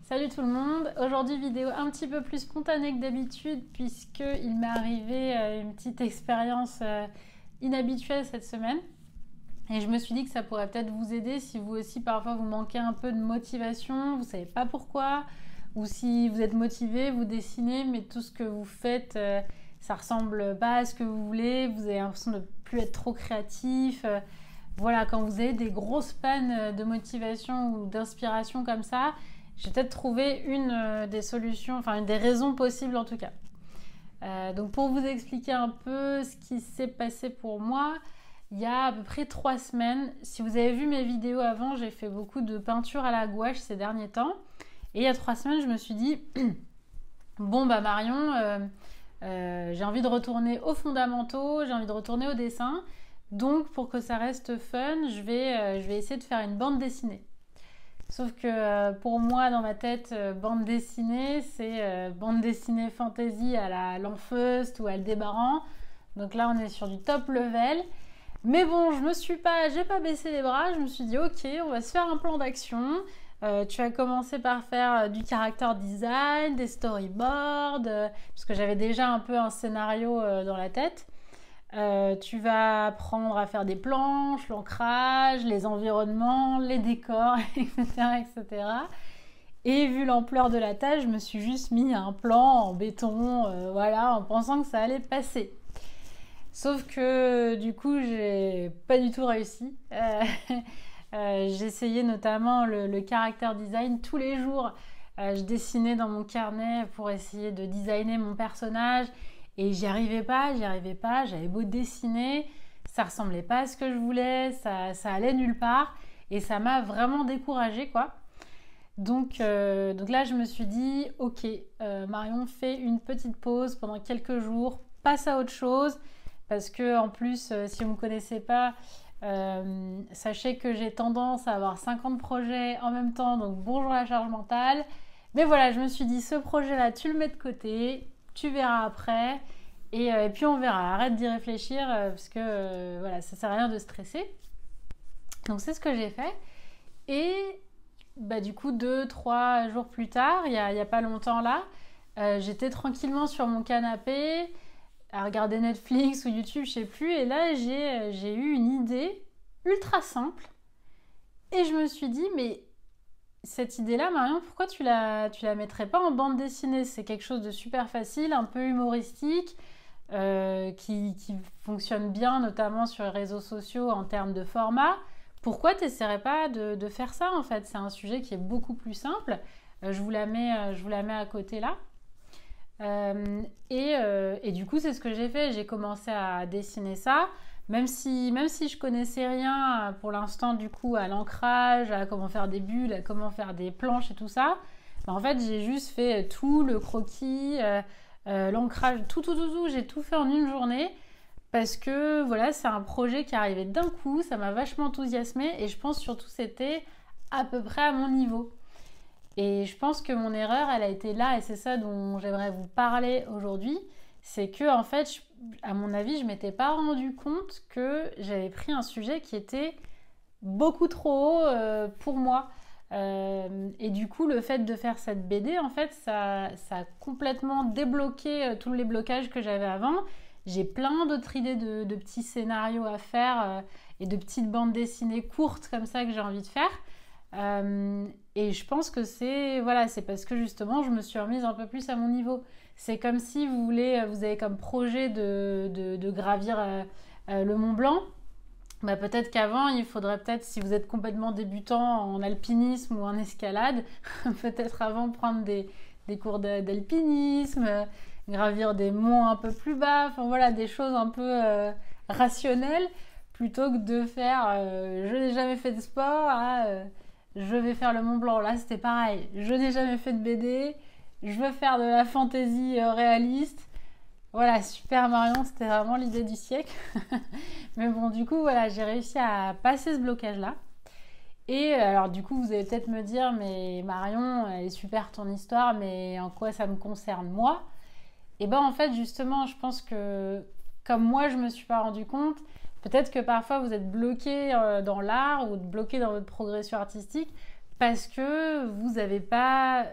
Salut tout le monde, aujourd'hui vidéo un petit peu plus spontanée que d'habitude puisqu'il m'est arrivé une petite expérience inhabituelle cette semaine et je me suis dit que ça pourrait peut-être vous aider si vous aussi parfois vous manquez un peu de motivation, vous savez pas pourquoi, ou si vous êtes motivé, vous dessinez mais tout ce que vous faites ça ressemble pas à ce que vous voulez, vous avez l'impression de plus être trop créatif. Voilà, quand vous avez des grosses pannes de motivation ou d'inspiration comme ça, j'ai peut-être trouvé une des solutions, enfin une des raisons possibles en tout cas. Donc pour vous expliquer un peu ce qui s'est passé pour moi, il y a à peu près 3 semaines, si vous avez vu mes vidéos avant, j'ai fait beaucoup de peinture à la gouache ces derniers temps. Et il y a 3 semaines, je me suis dit, bon bah Marion, j'ai envie de retourner aux fondamentaux, j'ai envie de retourner au dessin. Donc pour que ça reste fun, je vais essayer de faire une bande dessinée. Sauf que pour moi, dans ma tête, bande dessinée, c'est bande dessinée fantasy à la Lanfeust ou à Aldébaran. Donc là, on est sur du top level. Mais bon, j'ai pas baissé les bras. Je me suis dit, ok, on va se faire un plan d'action. Tu vas commencer par faire du character design, des storyboards, parce que j'avais déjà un peu un scénario dans la tête. Tu vas apprendre à faire des planches, l'ancrage, les environnements, les décors, etc., etc. Et vu l'ampleur de la tâche, je me suis juste mis un plan en béton, voilà, en pensant que ça allait passer. Sauf que du coup, j'ai pas du tout réussi. J'ai essayé notamment le character design tous les jours. Je dessinais dans mon carnet pour essayer de designer mon personnage. Et j'y arrivais pas, j'avais beau dessiner, ça ressemblait pas à ce que je voulais, ça allait nulle part et ça m'a vraiment découragée quoi. Donc là je me suis dit ok Marion fais une petite pause pendant quelques jours, passe à autre chose parce que en plus si vous me connaissez pas, sachez que j'ai tendance à avoir 50 projets en même temps donc bonjour la charge mentale. Mais voilà je me suis dit ce projet là tu le mets de côté. Tu verras après et puis on verra, arrête d'y réfléchir parce que voilà, ça sert à rien de stresser. Donc c'est ce que j'ai fait et bah, du coup 2-3 jours plus tard, il y a pas longtemps là, j'étais tranquillement sur mon canapé à regarder Netflix ou YouTube, je sais plus, et là j'ai eu une idée ultra simple et je me suis dit mais cette idée-là, Marion, pourquoi tu la mettrais pas en bande dessinée? C'est quelque chose de super facile, un peu humoristique, qui fonctionne bien, notamment sur les réseaux sociaux en termes de format. Pourquoi tu n'essaierais pas de faire ça, en fait? C'est un sujet qui est beaucoup plus simple. Je vous la mets à côté là. Et du coup, c'est ce que j'ai fait. J'ai commencé à dessiner ça. Même si je connaissais rien pour l'instant du coup à l'ancrage, à comment faire des bulles, à comment faire des planches et tout ça, ben, en fait j'ai juste fait tout, le croquis, l'ancrage, tout, j'ai tout fait en une journée parce que voilà c'est un projet qui arrivait d'un coup, ça m'a vachement enthousiasmée et je pense surtout c'était à peu près à mon niveau. Et je pense que mon erreur elle a été là et c'est ça dont j'aimerais vous parler aujourd'hui. C'est que en fait, à mon avis, je m'étais pas rendu compte que j'avais pris un sujet qui était beaucoup trop haut pour moi. Et du coup, le fait de faire cette BD, en fait, ça a complètement débloqué tous les blocages que j'avais avant. J'ai plein d'autres idées de petits scénarios à faire et de petites bandes dessinées courtes comme ça que j'ai envie de faire. Et je pense que c'est parce que justement je me suis remise un peu plus à mon niveau. C'est comme si vous avez comme projet de gravir le Mont Blanc. Bah, peut-être qu'avant il faudrait peut-être, si vous êtes complètement débutant en alpinisme ou en escalade, peut-être avant prendre des cours d'alpinisme, gravir des monts un peu plus bas, enfin voilà des choses un peu rationnelles plutôt que de faire je n'ai jamais fait de sport je vais faire le Mont Blanc. Là, c'était pareil. Je n'ai jamais fait de BD. Je veux faire de la fantaisie réaliste. Voilà, super Marion, c'était vraiment l'idée du siècle. Mais bon, du coup, voilà, j'ai réussi à passer ce blocage-là. Et alors, du coup, vous allez peut-être me dire, mais Marion, elle est super ton histoire, mais en quoi ça me concerne moi? Et ben, en fait, justement, je pense que comme moi, je me suis pas rendu compte, peut-être que parfois vous êtes bloqué dans l'art ou bloqué dans votre progression artistique parce que vous n'avez pas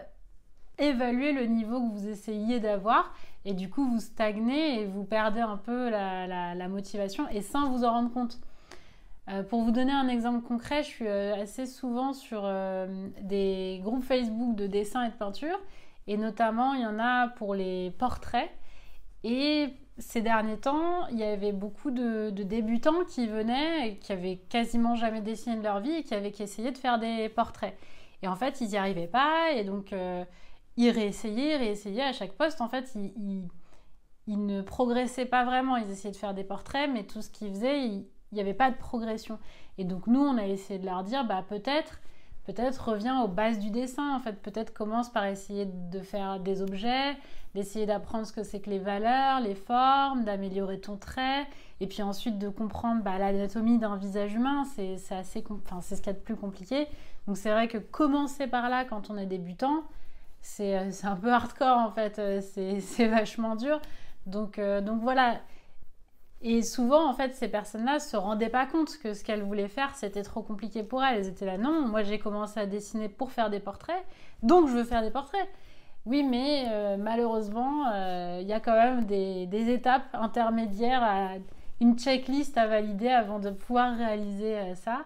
évalué le niveau que vous essayiez d'avoir et du coup vous stagnez et vous perdez un peu la motivation et sans vous en rendre compte. Pour vous donner un exemple concret, je suis assez souvent sur des groupes Facebook de dessin et de peinture et notamment il y en a pour les portraits et ces derniers temps il y avait beaucoup de débutants qui venaient et qui avaient quasiment jamais dessiné de leur vie et qui avaient essayé de faire des portraits et en fait ils n'y arrivaient pas et donc ils réessayaient à chaque poste en fait ils ne progressaient pas vraiment, ils essayaient de faire des portraits mais tout ce qu'ils faisaient il n'y avait pas de progression. Et donc nous, on a essayé de leur dire, bah peut-être reviens aux bases du dessin. En fait, peut-être commence par essayer de faire des objets, d'essayer d'apprendre ce que c'est que les valeurs, les formes, d'améliorer ton trait, et puis ensuite de comprendre l'anatomie d'un visage humain. C'est ce qu'il y a de plus compliqué. Donc c'est vrai que commencer par là quand on est débutant, c'est un peu hardcore en fait. C'est vachement dur. Donc voilà. Et souvent, en fait, ces personnes-là ne se rendaient pas compte que ce qu'elles voulaient faire, c'était trop compliqué pour elles. Elles étaient là, non, moi j'ai commencé à dessiner pour faire des portraits, donc je veux faire des portraits. Oui, mais malheureusement, il y a quand même des étapes intermédiaires, une checklist à valider avant de pouvoir réaliser ça.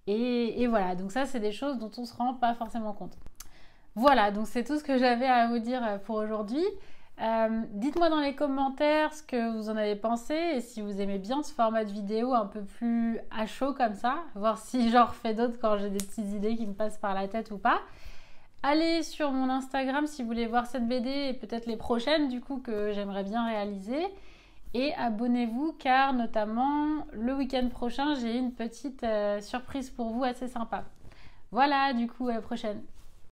Et voilà, donc ça, c'est des choses dont on ne se rend pas forcément compte. Voilà, donc c'est tout ce que j'avais à vous dire pour aujourd'hui. Dites-moi dans les commentaires ce que vous en avez pensé et si vous aimez bien ce format de vidéo un peu plus à chaud comme ça, voir si j'en refais d'autres quand j'ai des petites idées qui me passent par la tête ou pas. Allez sur mon Instagram si vous voulez voir cette BD et peut-être les prochaines du coup que j'aimerais bien réaliser. Et abonnez-vous car notamment le week-end prochain j'ai une petite surprise pour vous assez sympa. Voilà, du coup à la prochaine.